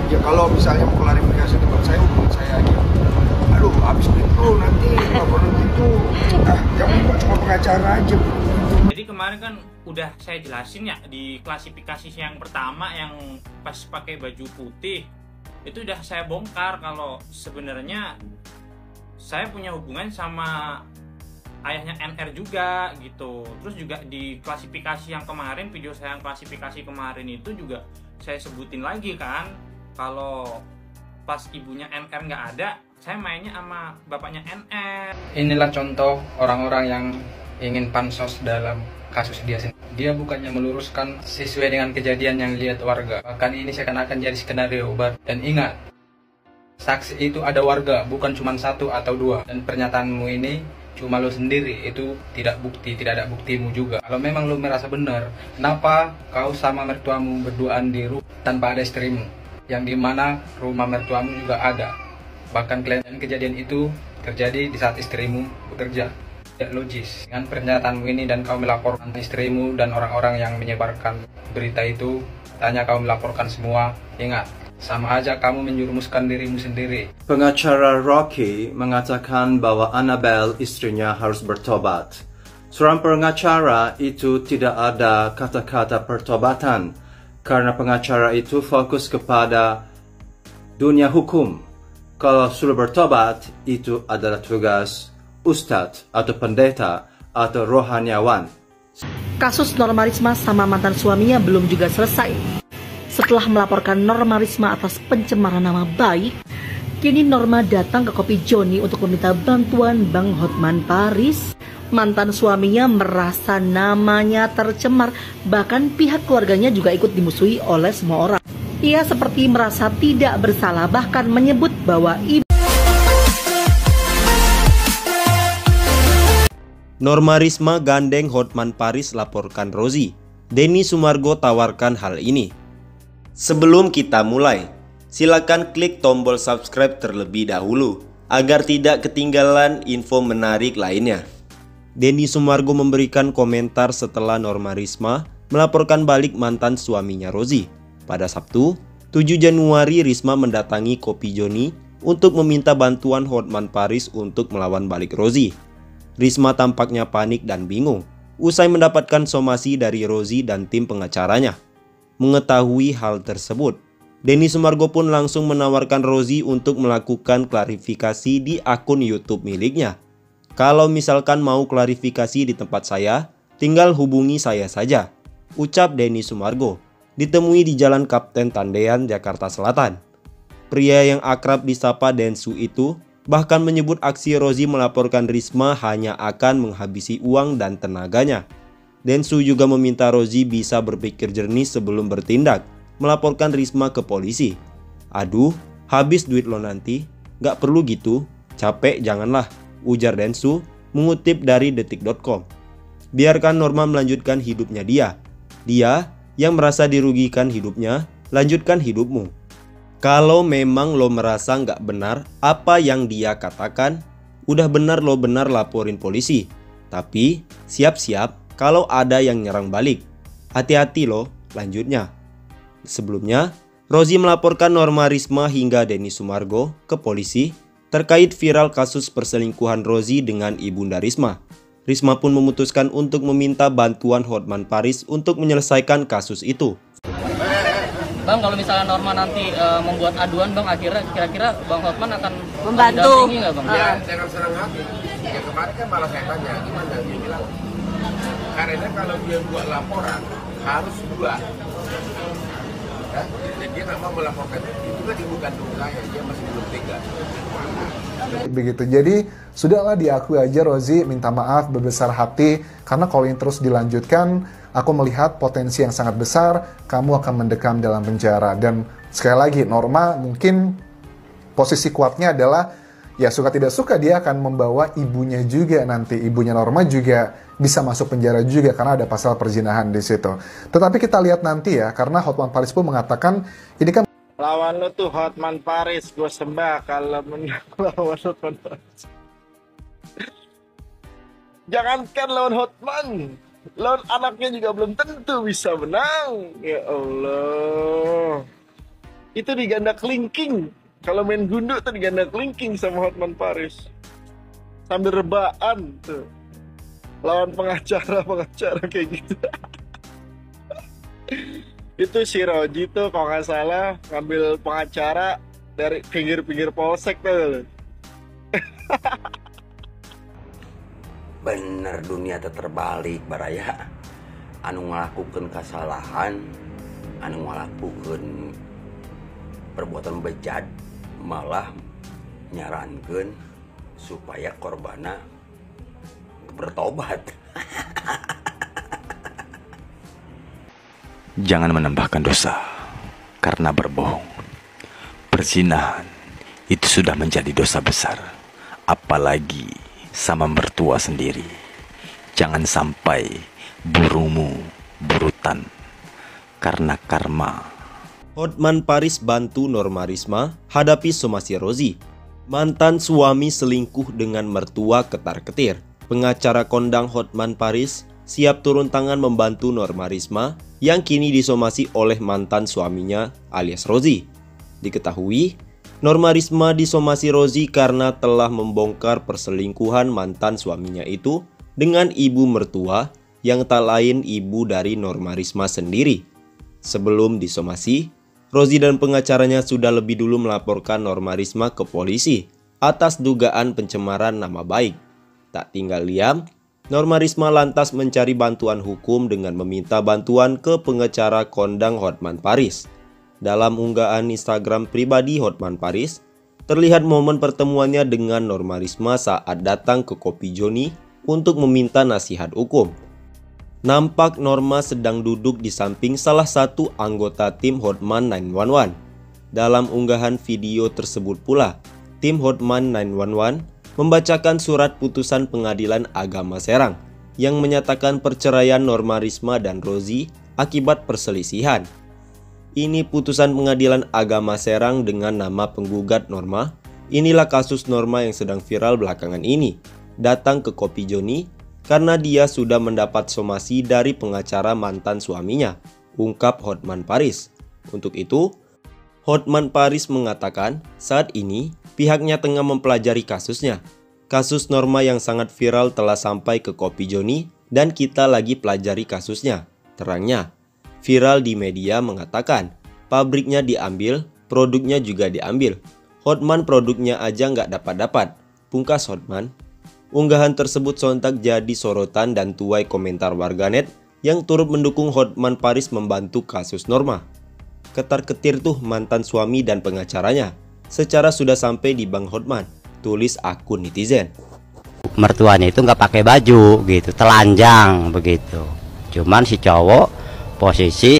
Ya kalau misalnya mau klarifikasi tempat saya, hubungi saya aja. Aduh, habis itu nanti laporan itu, yang cuma pengacara aja. Jadi kemarin kan udah saya jelasin ya di klasifikasi yang pertama yang pas pakai baju putih itu udah saya bongkar kalau sebenarnya saya punya hubungan sama ayahnya NR juga gitu. Terus juga di klasifikasi yang kemarin, video saya yang klasifikasi kemarin itu juga saya sebutin lagi kan kalau pas ibunya NR nggak ada, saya mainnya sama bapaknya NR. Inilah contoh orang-orang yang ingin pansos dalam kasus dia sendiri. Dia bukannya meluruskan sesuai dengan kejadian yang lihat warga. Bahkan ini seakan-akan jadi skenario baru. Dan ingat, saksi itu ada warga, bukan cuma satu atau dua. Dan pernyataanmu ini cuma lo sendiri, itu tidak bukti, tidak ada buktimu juga. Kalau memang lo merasa benar, kenapa kau sama mertuamu berduaan di rumah tanpa ada istrimu? Yang dimana rumah mertuamu juga ada. Bahkan kejadian itu terjadi di saat istrimu bekerja. Tidak logis. Dengan pernyataanmu ini dan kau melaporkan istrimu dan orang-orang yang menyebarkan berita itu, tanya kau melaporkan semua, ingat, sama aja kamu menjerumuskan dirimu sendiri. Pengacara Rocky mengatakan bahwa Annabelle istrinya harus bertobat. Seorang pengacara itu tidak ada kata-kata pertobatan, karena pengacara itu fokus kepada dunia hukum. Kalau sudah bertobat, itu adalah tugas ustadz atau pendeta atau rohaniawan. Kasus Norma Risma sama mantan suaminya belum juga selesai. Setelah melaporkan Norma Risma atas pencemaran nama baik, kini Norma datang ke Kopi Joni untuk meminta bantuan Bang Hotman Paris. Mantan suaminya merasa namanya tercemar, bahkan pihak keluarganya juga ikut dimusuhi oleh semua orang. Ia seperti merasa tidak bersalah, bahkan menyebut bahwa Norma Risma gandeng Hotman Paris laporkan Rozi. Denny Sumargo tawarkan hal ini. Sebelum kita mulai, silakan klik tombol subscribe terlebih dahulu agar tidak ketinggalan info menarik lainnya. Denny Sumargo memberikan komentar setelah Norma Risma melaporkan balik mantan suaminya Rozi. Pada Sabtu, 7 Januari Risma mendatangi Kopi Joni untuk meminta bantuan Hotman Paris untuk melawan balik Rozi. Risma tampaknya panik dan bingung usai mendapatkan somasi dari Rozi dan tim pengacaranya. Mengetahui hal tersebut, Denny Sumargo pun langsung menawarkan Rozi untuk melakukan klarifikasi di akun YouTube miliknya. Kalau misalkan mau klarifikasi di tempat saya, tinggal hubungi saya saja, ucap Denny Sumargo, ditemui di Jalan Kapten Tandean, Jakarta Selatan. Pria yang akrab disapa Densu itu bahkan menyebut aksi Rozi melaporkan Risma hanya akan menghabisi uang dan tenaganya. Densu juga meminta Rozi bisa berpikir jernih sebelum bertindak, melaporkan Risma ke polisi. Aduh, habis duit lo nanti, gak perlu gitu, capek janganlah, ujar Densu mengutip dari detik.com. Biarkan Norma melanjutkan hidupnya dia. Dia yang merasa dirugikan hidupnya, lanjutkan hidupmu. Kalau memang lo merasa nggak benar apa yang dia katakan, udah benar lo benar laporin polisi. Tapi siap-siap kalau ada yang nyerang balik. Hati-hati lo, lanjutnya. Sebelumnya, Rozi melaporkan Norma Risma hingga Denny Sumargo ke polisi terkait viral kasus perselingkuhan Rozi dengan Ibunda Risma. Risma pun memutuskan untuk meminta bantuan Hotman Paris untuk menyelesaikan kasus itu. Bang, kalau misalnya Norma nanti membuat aduan, Bang, akhirnya kira-kira Bang Hotman akan membantu nggak, Bang? Ya, jangan senang hati. Ya kemarin kan malah saya tanya, gimana? Dia bilang, karena kalau dia buat laporan, harus dua. Ya, dan dia nggak mau melaporkan. Itu kan ibu kandung saya, dia masih belum tega. Begitu, jadi sudahlah diakui aja Rozi minta maaf berbesar hati, karena kalau ini terus dilanjutkan, aku melihat potensi yang sangat besar, kamu akan mendekam dalam penjara. Dan sekali lagi, Norma mungkin posisi kuatnya adalah, ya suka tidak suka dia akan membawa ibunya juga nanti. Ibunya Norma juga bisa masuk penjara juga karena ada pasal perzinahan di situ. Tetapi kita lihat nanti ya, karena Hotman Paris pun mengatakan, ini kan lawan lo tuh Hotman Paris, gue sembah kalau menang lawan Hotman Paris. Jangankan lawan Hotman, lawan anaknya juga belum tentu bisa menang. Ya Allah. Itu diganda kelingking. Kalau main gundu tuh diganda kelingking sama Hotman Paris. Sambil rebaan tuh. Lawan pengacara kayak gitu. Itu si Roji tuh kalau nggak salah ngambil pengacara dari pinggir-pinggir polsek tuh. Bener dunia terbalik baraya. Anu ngelakukan kesalahan, anu ngelakukan perbuatan bejat, malah nyarankeun supaya korbana bertobat. Jangan menambahkan dosa karena berbohong. Perzinahan itu sudah menjadi dosa besar, apalagi sama mertua sendiri. Jangan sampai burungmu burutan karena karma. Hotman Paris bantu Norma Risma hadapi somasi Rozi. Mantan suami selingkuh dengan mertua ketar-ketir. Pengacara kondang Hotman Paris siap turun tangan membantu Norma Risma yang kini disomasi oleh mantan suaminya alias Rozi. Diketahui, Norma Risma disomasi Rozi karena telah membongkar perselingkuhan mantan suaminya itu dengan ibu mertua yang tak lain ibu dari Norma Risma sendiri. Sebelum disomasi, Rozi dan pengacaranya sudah lebih dulu melaporkan Norma Risma ke polisi atas dugaan pencemaran nama baik. Tak tinggal diam, Norma Risma lantas mencari bantuan hukum dengan meminta bantuan ke pengacara kondang Hotman Paris. Dalam unggahan Instagram pribadi Hotman Paris, terlihat momen pertemuannya dengan Norma Risma saat datang ke Kopi Joni untuk meminta nasihat hukum. Nampak Norma sedang duduk di samping salah satu anggota tim Hotman 911. Dalam unggahan video tersebut pula, tim Hotman 911 membacakan surat putusan Pengadilan Agama Serang yang menyatakan perceraian Norma Risma dan Rozi akibat perselisihan. Ini putusan Pengadilan Agama Serang dengan nama penggugat Norma. Inilah kasus Norma yang sedang viral belakangan ini. Datang ke Kopi Joni karena dia sudah mendapat somasi dari pengacara mantan suaminya, ungkap Hotman Paris. Untuk itu, Hotman Paris mengatakan saat ini pihaknya tengah mempelajari kasusnya. Kasus Norma yang sangat viral telah sampai ke Kopi Joni dan kita lagi pelajari kasusnya, terangnya. Viral di media mengatakan pabriknya diambil, produknya juga diambil. Hotman produknya aja nggak dapat-dapat, pungkas Hotman. Unggahan tersebut sontak jadi sorotan dan tuai komentar warganet yang turut mendukung Hotman Paris membantu kasus Norma. Ketar-ketir tuh mantan suami dan pengacaranya. Secara sudah sampai di Bang Hotman, tulis akun netizen. Mertuanya itu nggak pakai baju gitu, telanjang begitu. Cuman si cowok posisi